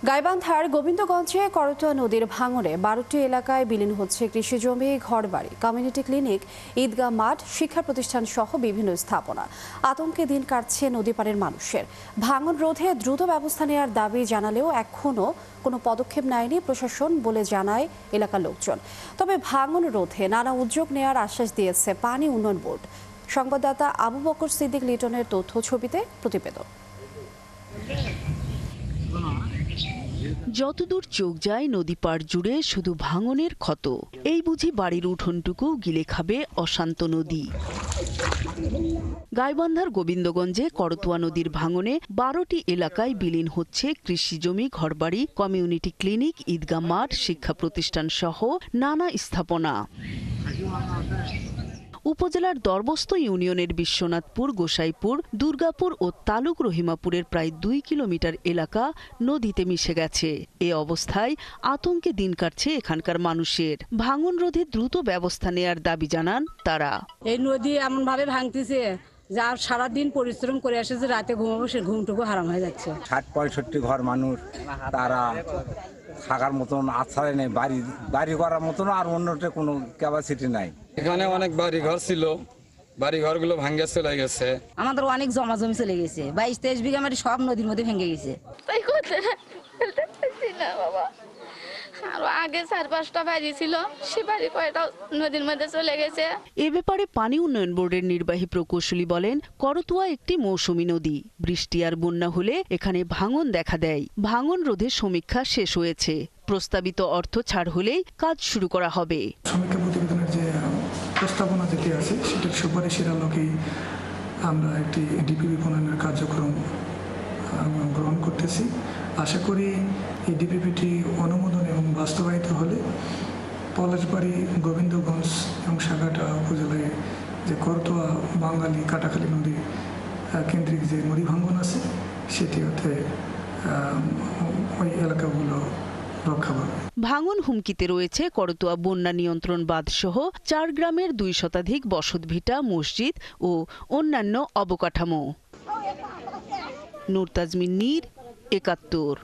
গাইবান্ধার গোবিন্দগঞ্জে করতোয়া নদীর ভাঙনে 12টি এলাকায় বিলীন হচ্ছে কৃষিজমি, ঘরবাড়ি, কমিউনিটি ক্লিনিক, ঈদগাহ মাঠ, শিক্ষা প্রতিষ্ঠান সহ বিভিন্ন স্থাপনা। আতঙ্কে দিন কাটছে নদীপাড়ের মানুষের। ভাঙন রোধে দ্রুত ব্যবস্থা নেওয়ার দাবি জানালেও এখনও কোনো পদক্ষেপ নেয়নি প্রশাসন বলে জানায় এলাকার লোকজন। তবে ভাঙন রোধে নানা উদ্যোগ নেওয়ার আশ্বাস দিয়েছে পানি উন্নয়ন বোর্ড। সংবাদদাতা আবু বকর সিদ্দিক লিটনের তথ্য ছবিতে প্রতিবেদন। যতদূর চোখ যায় নদী পাড় জুড়ে শুধু ভাঙনের ক্ষত। এই বুঝি বাড়ির উঠোনটুকু গিলে খাবে অশান্ত নদী। গাইবান্ধার গোবিন্দগঞ্জে করতোয়া নদীর ভাঙনে 12টি এলাকায় বিলীন হচ্ছে কৃষিজমি, ঘরবাড়ি, কমিউনিটি ক্লিনিক, ঈদগাহ মাঠ, শিক্ষা প্রতিষ্ঠান সহ নানা স্থাপনা। উপজেলার দরবস্ত ইউনিয়নের বিশ্বনাথপুর, গোসাইপুর, দুর্গাপুর ও তালুক রহিমাপুরের প্রায় 2 কিলোমিটার এলাকা নদীতে মিশে গেছে। এ অবস্থায় আতঙ্কে দিন কাটছে এখানকার মানুষের। ভাঙন রোধে দ্রুত ব্যবস্থা নেয়ার দাবি জানান তারা। এই নদী এমন ভাবে ভাঙতেছে যা সারাদিন পরিশ্রম করে আসে যে রাতে ঘুমাবো সে ঘুমটুকু হারাম হয়ে যাচ্ছে। 60-65 ঘর মানুষ, তারা থাকার মতন আশ্রয় নেই, বাড়ি করার মতন আর অন্যটা কোনো ক্যাপাসিটি নাই। এখানে অনেক বাড়ি ঘর ছিল, বাড়ি ঘরগুলো ভাঙ্গে চলে গেছে। আমাদের অনেক জমা জমি চলে গেছে, 22-23 বিঘা মাটি সব নদীর মধ্যে ভেঙে গেছে। তাই করতে না বাবা, আরো আগে 4-5টা বাড়ি ছিল, সে বাড়ি কয়টা নদীর মধ্যে চলে গেছে। এ ব্যাপারে পানি উন্নয়ন বোর্ডের নির্বাহী প্রকৌশলী বলেন, করতোয়া একটি মৌসুমী নদী। বৃষ্টি আর বন্যা হলে এখানে ভাঙন দেখা দেয়। ভাঙন রোধে সমীক্ষা শেষ হয়েছে। প্রস্তাবিত অর্থ ছাড় হলেই কাজ শুরু করা হবে। সমীক্ষা প্রতিবেদনের যে প্রস্তাবনা যেটি আছে সেটার সুপারিশের আলোকেই আমরা একটি ডিপিপি প্রণয়নের কার্যক্রম গ্রহণ করতেছি। আশা করি এই ডিপিপিটি অনুমোদন এবং বাস্তবায়িত হলে পলাশবাড়ি, গোবিন্দগঞ্জ এবং সাগাটা উপজেলায় যে করতোয়া, বাঙালি, কাটাখালী নদী কেন্দ্রিক যে নদী ভাঙ্গন আছে সেটি হতে ওই এলাকাগুলো রক্ষা পাবে। ভাঙন হুমকিতে রয়েছে করতোয়া বন্যা নিয়ন্ত্রণ বাঁধ সহ 4 গ্রামের 2 শতাধিক বসতভিটা, মসজিদ ও অন্যান্য অবকাঠামো। নূর তাজমিন নীর, 71।